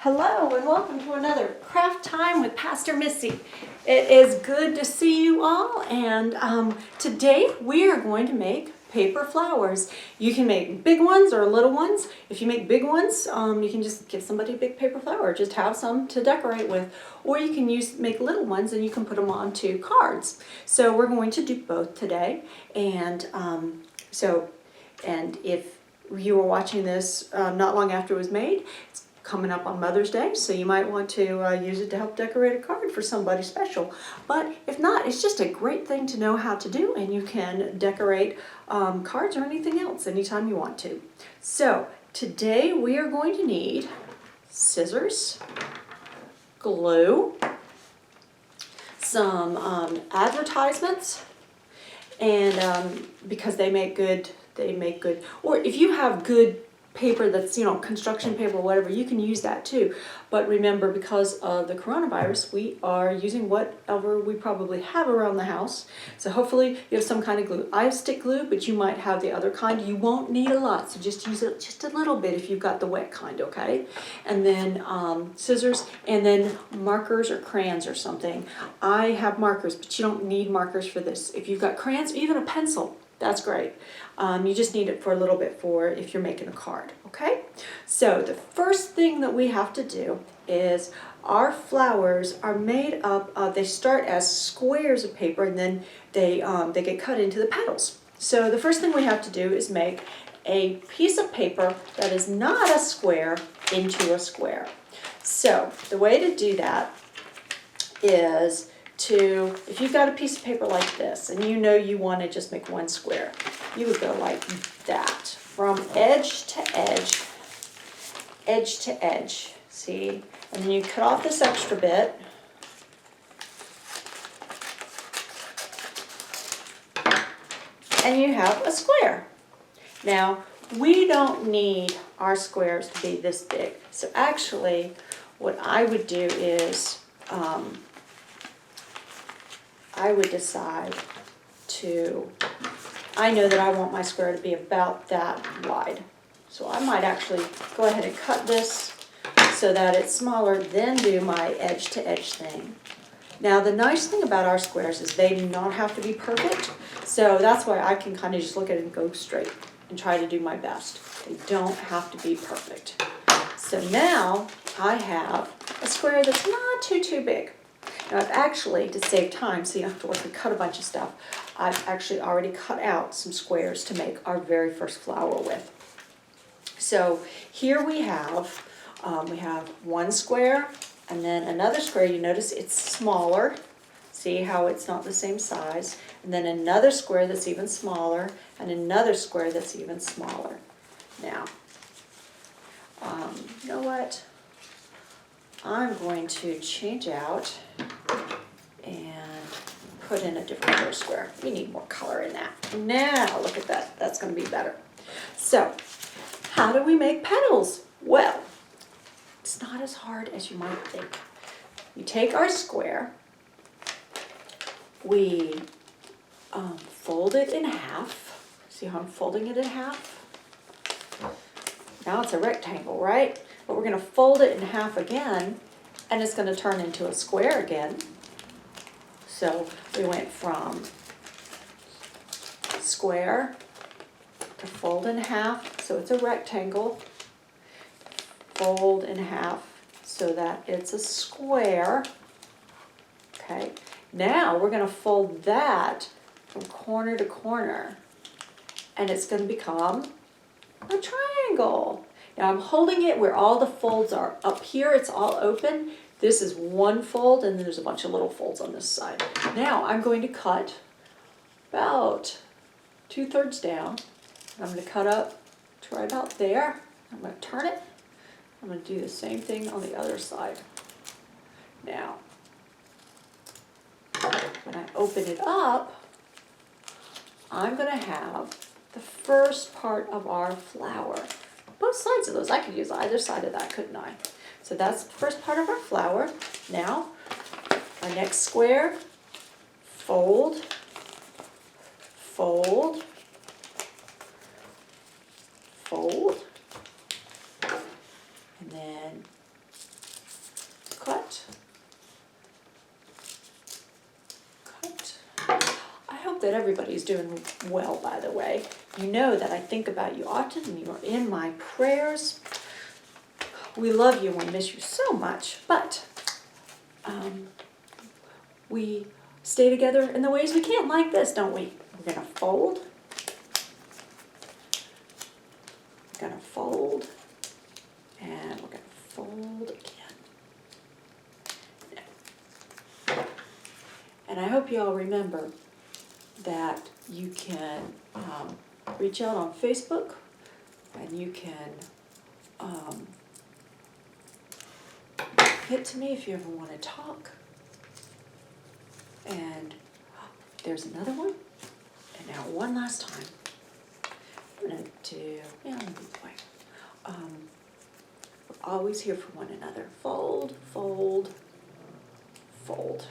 Hello and welcome to another Craft Time with Pastor Missy. It is good to see you all, and today we are going to make paper flowers. You can make big ones or little ones. If you make big ones, you can just give somebody a big paper flower, or just have some to decorate with. Or you can make little ones and you can put them onto cards. So we're going to do both today. And if you were watching this not long after it was made, it's coming up on Mother's Day, so you might want to use it to help decorate a card for somebody special. But if not, it's just a great thing to know how to do, and you can decorate cards or anything else anytime you want to. So today we are going to need scissors, glue, some advertisements, and because they make good, or if you have good paper that's, construction paper or whatever, you can use that too. But remember, because of the coronavirus, we are using whatever we probably have around the house. So hopefully you have some kind of glue. I have stick glue, but you might have the other kind. You won't need a lot, so just use it just a little bit if you've got the wet kind, okay? And then scissors, and then markers or crayons or something. I have markers, but you don't need markers for this. If you've got crayons, even a pencil, that's great. You just need it for a little bit for if you're making a card, okay? So the first thing that we have to do is our flowers are made up of, they start as squares of paper, and then they get cut into the petals. So the first thing we have to do is make a piece of paper that is not a square into a square. So the way to do that is if you've got a piece of paper like this and you want to just make one square, you would go like that, from edge to edge, edge to edge, see? And then you cut off this extra bit, and you have a square. Now, we don't need our squares to be this big. So actually, what I would do is, I would decide I know that I want my square to be about that wide. So I might actually go ahead and cut this so that it's smaller, then do my edge to edge thing. Now the nice thing about our squares is they do not have to be perfect. So that's why I can kind of just look at it and go straight and try to do my best. They don't have to be perfect. So now I have a square that's not too big. Now I've actually, to save time, so you don't have to work and cut a bunch of stuff, I've actually already cut out some squares to make our very first flower with. So here we have one square, and then another square. You notice it's smaller. See how it's not the same size. And then another square that's even smaller, and another square that's even smaller. Now, you know what? I'm going to change out and put in a different color square. We need more color in that. Now, look at that. That's going to be better. So, how do we make petals? Well, it's not as hard as you might think. We take our square, we fold it in half. See how I'm folding it in half? Now it's a rectangle, right? But we're going to fold it in half again, and it's going to turn into a square again. So we went from square to fold in half, so it's a rectangle. Fold in half so that it's a square. Okay, now we're going to fold that from corner to corner, and it's going to become a triangle. Now I'm holding it where all the folds are. Up here it's all open. This is one fold, and then there's a bunch of little folds on this side. Now I'm going to cut about 2/3 down. I'm going to cut up to right about there. I'm going to turn it. I'm going to do the same thing on the other side. Now, when I open it up, I'm going to have the first part of our flower. Both sides of those. I could use either side of that, couldn't I? So that's the first part of our flower. Now, our next square, fold, fold, fold, and then that everybody's doing well, by the way. You know that I think about you often and you are in my prayers. We love you and we miss you so much, but we stay together in the ways we can, like this, don't we? We're going to fold. We're going to fold. And we're going to fold again. And I hope you all remember that you can reach out on Facebook and you can get to me if you ever want to talk. And there's another one. And now one last time. I'm going to do, let me be quiet. We're always here for one another. Fold, fold, fold.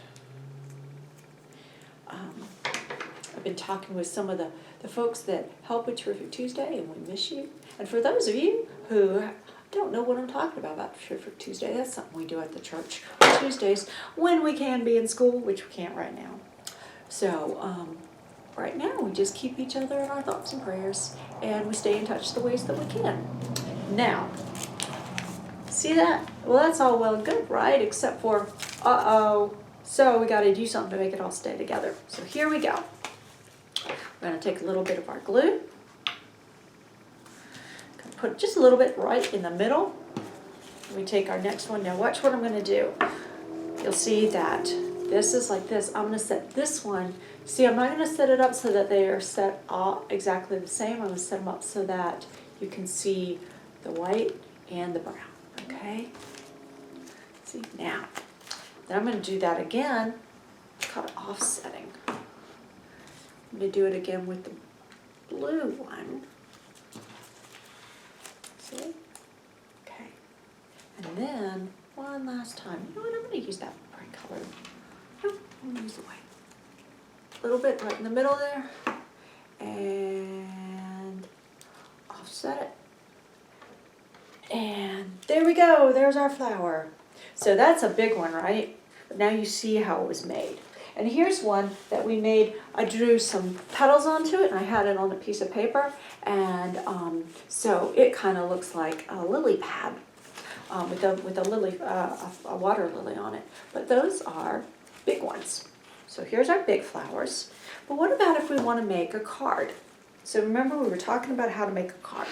I've been talking with some of the folks that help with Terrific Tuesday, and we miss you. And for those of you who don't know what I'm talking about Terrific Tuesday, that's something we do at the church on Tuesdays when we can be in school, which we can't right now. So right now we just keep each other in our thoughts and prayers, and we stay in touch the ways that we can. Now, see that? Well, that's all well and good, right? Except for, so we got to do something to make it all stay together. So here we go. We're going to take a little bit of our glue. Put just a little bit right in the middle. We take our next one. Now watch what I'm going to do. You'll see that this is like this. I'm going to set this one. See, I'm not going to set it up so that they are set all exactly the same. I'm going to set them up so that you can see the white and the brown. Okay? See, now. Then I'm going to do that again. It's called offsetting. I'm going to do it again with the blue one. See? Okay. And then, one last time. You know what? I'm going to use that bright color. Nope, I'm going to use the white. A little bit right in the middle there. And offset it. And there we go. There's our flower. So that's a big one, right? But now you see how it was made. And here's one that we made. I drew some petals onto it, and I had it on a piece of paper. And so it kind of looks like a lily pad with a lily, a water lily on it. But those are big ones. So here's our big flowers. But what about if we want to make a card? So remember we were talking about how to make a card.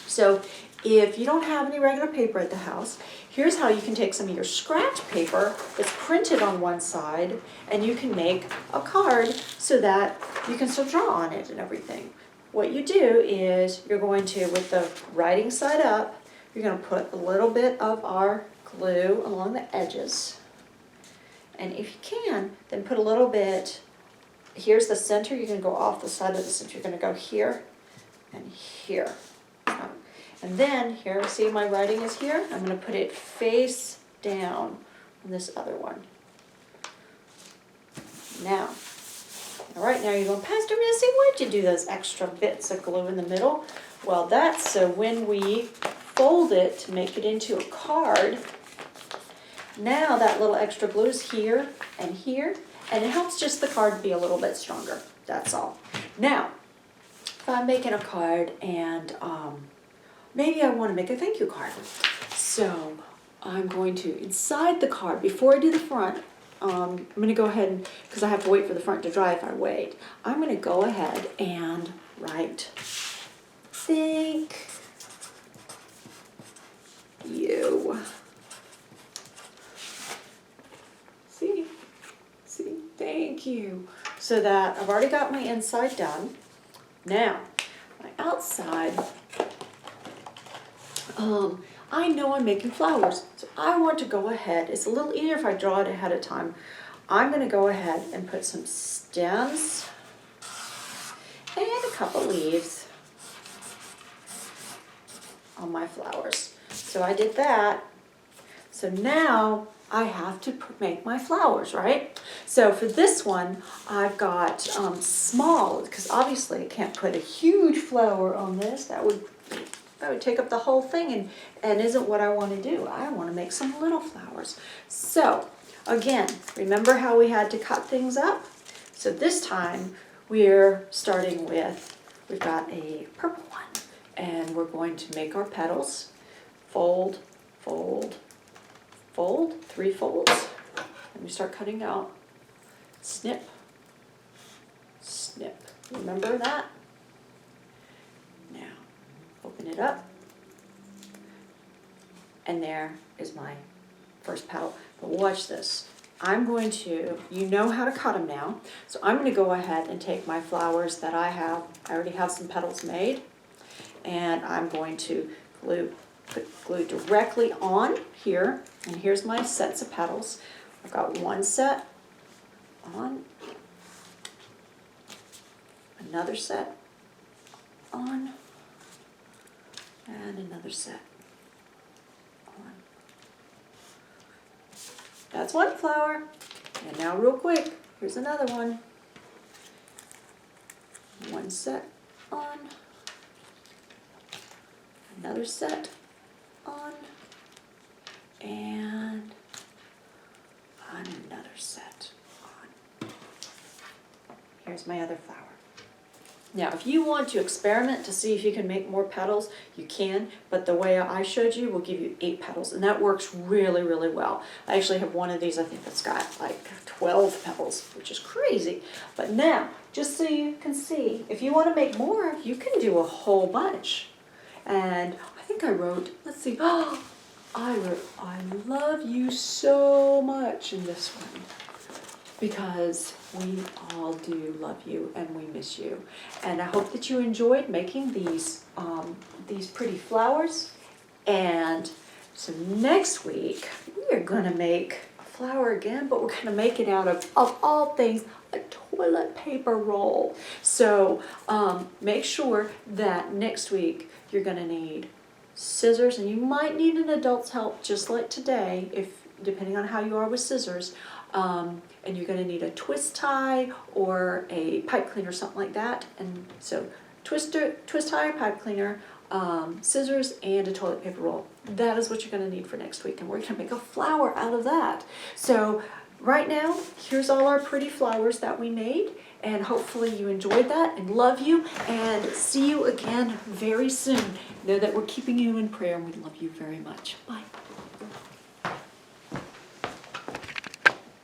So if you don't have any regular paper at the house, here's how you can take some of your scratch paper that's printed on one side, and you can make a card so that you can still draw on it and everything. What you do is you're going to, with the writing side up, you're going to put a little bit of our glue along the edges. And if you can, then put a little bit, here's the center, you're going to go off the side of the center. You're going to go here and here. And then here, see my writing is here? I'm going to put it face down on this other one. Now, all right, now you're going, Pastor Missy, why'd you do those extra bits of glue in the middle? Well, that's so when we fold it to make it into a card, now that little extra glue is here, and it helps just the card be a little bit stronger. That's all. Now, if I'm making a card and maybe I want to make a thank you card. So I'm going to, inside the card, before I do the front, I'm going to go ahead and, because I have to wait for the front to dry if I wait, I'm going to go ahead and write thank you. See, thank you. So that I've already got my inside done. Now, my outside, I know I'm making flowers, so I want to go ahead. It's a little easier if I draw it ahead of time. I'm going to go ahead and put some stems and a couple leaves on my flowers. So I did that. So now I have to make my flowers, right? So for this one, I've got small, because obviously I can't put a huge flower on this. That would take up the whole thing and isn't what I want to do. I want to make some little flowers. So again, remember how we had to cut things up? So this time we're starting with, we've got a purple one, and we're going to make our petals. Fold, fold, fold, 3 folds, and we start cutting out. Snip, snip. Remember that? Now, open it up, and there is my first petal. But watch this. I'm going to, you know how to cut them now, so I'm going to go ahead and take my flowers that I have. I already have some petals made, and I'm going to put glue directly on here, and here's my sets of petals. I've got one set on, another set on, and another set on. That's one flower. And now real quick, here's another one. One set on, another set on, and another set on. Here's my other flower. Now, if you want to experiment to see if you can make more petals, you can, but the way I showed you will give you 8 petals, and that works really, really well. I actually have one of these, I think that's got like 12 petals, which is crazy. But now, just so you can see, if you want to make more, you can do a whole bunch. And I think I wrote, let's see, oh, I wrote, I love you so much in this one, because we all do love you and we miss you. And I hope that you enjoyed making these pretty flowers. And so next week, we are gonna make a flower again, but we're gonna make it out of all things, a toilet paper roll. So make sure that next week you're gonna need scissors, and you might need an adult's help just like today, if depending on how you are with scissors. And you're going to need a twist tie or a pipe cleaner, something like that. And so twist tie, pipe cleaner, scissors, and a toilet paper roll. That is what you're going to need for next week, and we're going to make a flower out of that. So right now, here's all our pretty flowers that we made, and hopefully you enjoyed that and love you, and see you again very soon. Know that we're keeping you in prayer, and we love you very much. Bye.